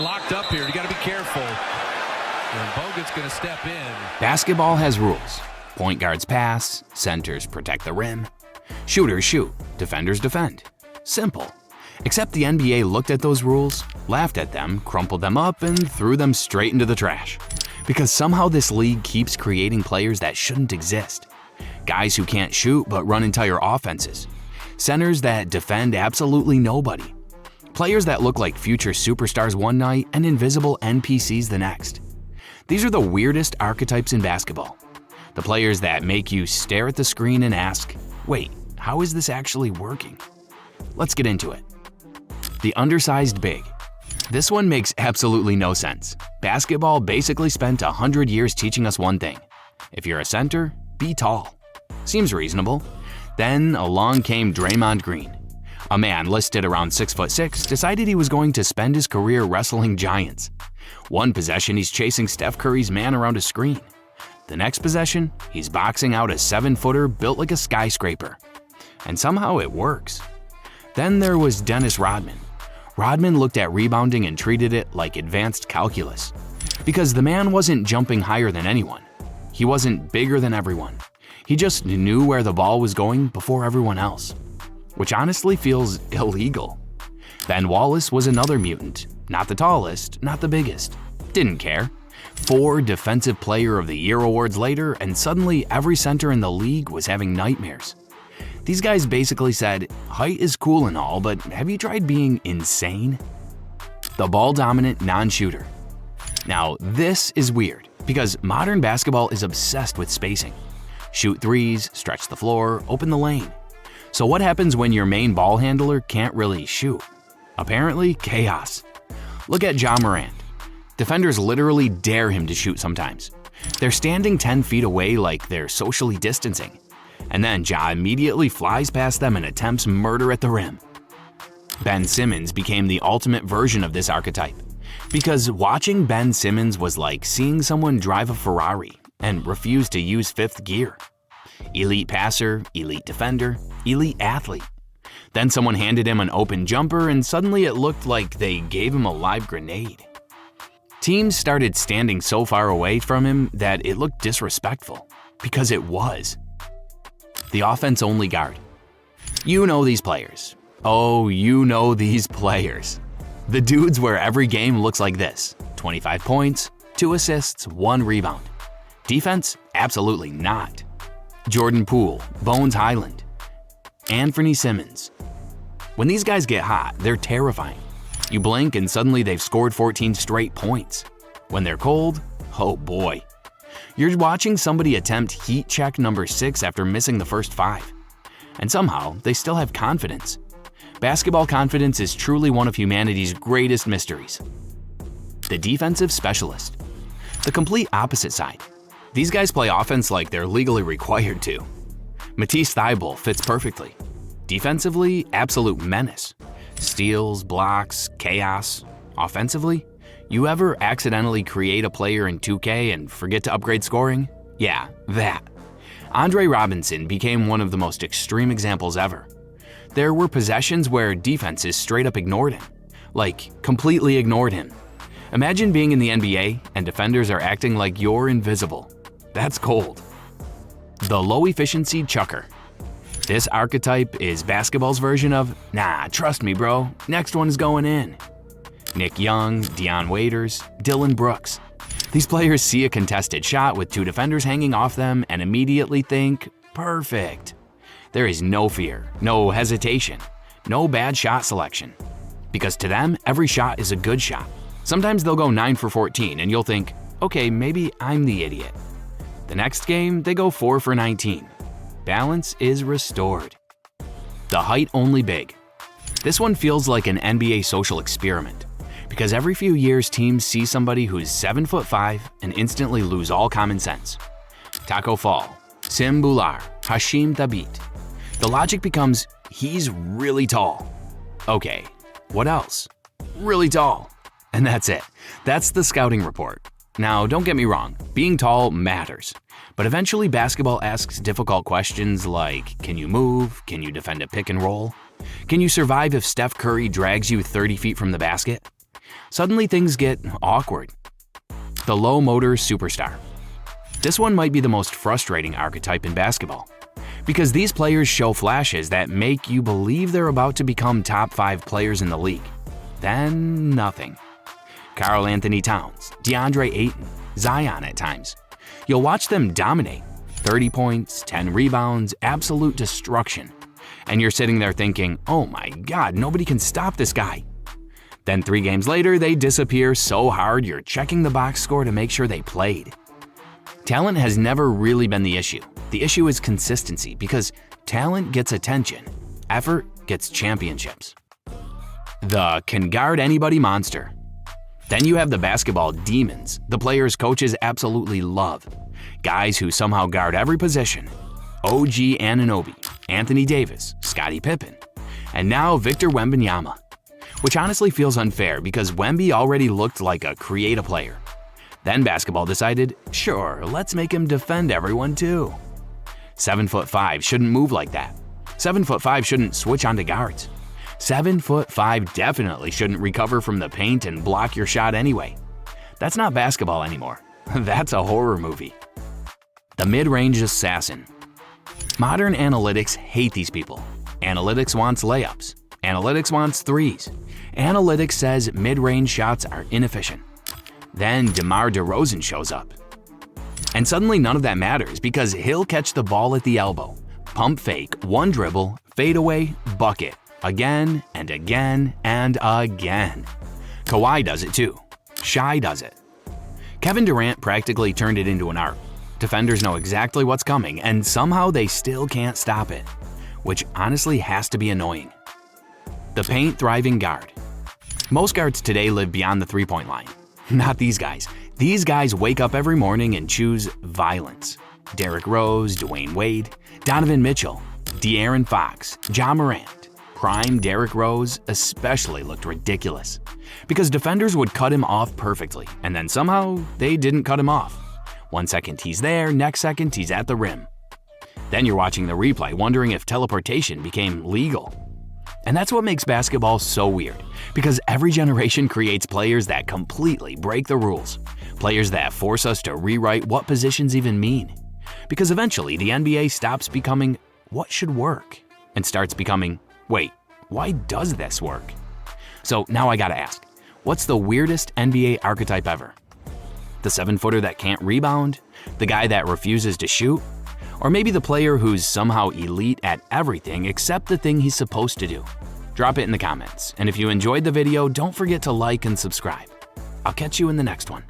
Locked up here. You got to be careful. And Bogut's going to step in. Basketball has rules. Point guards pass, centers protect the rim, shooters shoot, defenders defend. Simple. Except the NBA looked at those rules, laughed at them, crumpled them up, and threw them straight into the trash. Because somehow this league keeps creating players that shouldn't exist. Guys who can't shoot but run entire offenses. Centers that defend absolutely nobody. Players that look like future superstars one night and invisible NPCs the next. These are the weirdest archetypes in basketball. The players that make you stare at the screen and ask, wait, how is this actually working? Let's get into it. The undersized big. This one makes absolutely no sense. Basketball basically spent 100 years teaching us one thing. If you're a center, be tall. Seems reasonable. Then along came Draymond Green. A man listed around 6'6" decided he was going to spend his career wrestling giants. One possession, he's chasing Steph Curry's man around a screen. The next possession, he's boxing out a 7-footer built like a skyscraper. And somehow it works. Then there was Dennis Rodman. Rodman looked at rebounding and treated it like advanced calculus. Because the man wasn't jumping higher than anyone. He wasn't bigger than everyone. He just knew where the ball was going before everyone else. Which honestly feels illegal. Ben Wallace was another mutant. Not the tallest, not the biggest. Didn't care. 4 Defensive Player of the Year awards later, and suddenly every center in the league was having nightmares. These guys basically said, height is cool and all, but have you tried being insane? The ball-dominant non-shooter. Now, this is weird, because modern basketball is obsessed with spacing. Shoot threes, stretch the floor, open the lane. So what happens when your main ball handler can't really shoot? Apparently, chaos. Look at Ja Morant. Defenders literally dare him to shoot sometimes. They're standing 10 feet away like they're socially distancing. And then Ja immediately flies past them and attempts murder at the rim. Ben Simmons became the ultimate version of this archetype. Because watching Ben Simmons was like seeing someone drive a Ferrari and refuse to use fifth gear. Elite passer, elite defender, elite athlete. Then someone handed him an open jumper and suddenly it looked like they gave him a live grenade. Teams started standing so far away from him that it looked disrespectful, because it was. The offense-only guard. You know these players. Oh, you know these players. The dudes where every game looks like this. 25 points, 2 assists, 1 rebound. Defense? Absolutely not. Jordan Poole, Bones Highland, Anthony Simmons. When these guys get hot, they're terrifying. You blink and suddenly they've scored 14 straight points. When they're cold, oh boy. You're watching somebody attempt heat check number 6 after missing the first 5. And somehow, they still have confidence. Basketball confidence is truly one of humanity's greatest mysteries. The defensive specialist. The complete opposite side. These guys play offense like they're legally required to. Matisse Thybulle fits perfectly. Defensively, absolute menace. Steals, blocks, chaos. Offensively, you ever accidentally create a player in 2K and forget to upgrade scoring? Yeah, that. Andre Robinson became one of the most extreme examples ever. There were possessions where defenses straight up ignored him. Like, completely ignored him. Imagine being in the NBA and defenders are acting like you're invisible. That's cold. The low-efficiency chucker. This archetype is basketball's version of, nah, trust me, bro, next one is going in. Nick Young, Dion Waiters, Dylan Brooks. These players see a contested shot with 2 defenders hanging off them and immediately think, perfect. There is no fear, no hesitation, no bad shot selection. Because to them, every shot is a good shot. Sometimes they'll go 9 for 14 and you'll think, okay, maybe I'm the idiot. The next game, they go 4 for 19. Balance is restored. The height-only big. This one feels like an NBA social experiment. Because every few years, teams see somebody who's 7'5" and instantly lose all common sense. Taco Fall, Sim Bular, Hashim Thabit. The logic becomes, he's really tall. Okay, what else? Really tall. And that's it. That's the scouting report. Now, don't get me wrong, being tall matters. But eventually basketball asks difficult questions like, can you move? Can you defend a pick and roll? Can you survive if Steph Curry drags you 30 feet from the basket? Suddenly things get awkward. The low motor superstar. This one might be the most frustrating archetype in basketball, because these players show flashes that make you believe they're about to become top 5 players in the league. Then nothing. Karl Anthony Towns, DeAndre Ayton, Zion at times. You'll watch them dominate. 30 points, 10 rebounds, absolute destruction. And you're sitting there thinking, oh my God, nobody can stop this guy. Then 3 games later, they disappear so hard you're checking the box score to make sure they played. Talent has never really been the issue. The issue is consistency, because talent gets attention, effort gets championships. The can guard anybody monster. Then you have the basketball demons, the players coaches absolutely love. Guys who somehow guard every position. OG Anunoby, Anthony Davis, Scottie Pippen, and now Victor Wembanyama. Which honestly feels unfair because Wemby already looked like a creative player. Then basketball decided, sure, let's make him defend everyone too. 7'5" shouldn't move like that. 7'5" shouldn't switch onto guards. 7'5" definitely shouldn't recover from the paint and block your shot anyway. That's not basketball anymore. That's a horror movie. The mid-range assassin. Modern analytics hate these people. Analytics wants layups. Analytics wants threes. Analytics says mid-range shots are inefficient. Then DeMar DeRozan shows up. And suddenly none of that matters because he'll catch the ball at the elbow, pump fake, one dribble, fade away, bucket, again and again and again. Kawhi does it too. Shai does it. Kevin Durant practically turned it into an art. Defenders know exactly what's coming and somehow they still can't stop it, which honestly has to be annoying. The paint-thriving guard. Most guards today live beyond the three-point line. Not these guys. These guys wake up every morning and choose violence. Derrick Rose, Dwayne Wade, Donovan Mitchell, De'Aaron Fox, Ja Morant. Prime Derrick Rose especially looked ridiculous because defenders would cut him off perfectly and then somehow they didn't cut him off. 1 second he's there, next second he's at the rim. Then you're watching the replay wondering if teleportation became legal. And that's what makes basketball so weird, because every generation creates players that completely break the rules. Players that force us to rewrite what positions even mean. Because eventually the NBA stops becoming what should work and starts becoming, wait, why does this work? So now I gotta ask, what's the weirdest NBA archetype ever? The 7-footer that can't rebound? The guy that refuses to shoot? Or maybe the player who's somehow elite at everything except the thing he's supposed to do? Drop it in the comments, and if you enjoyed the video, don't forget to like and subscribe. I'll catch you in the next one.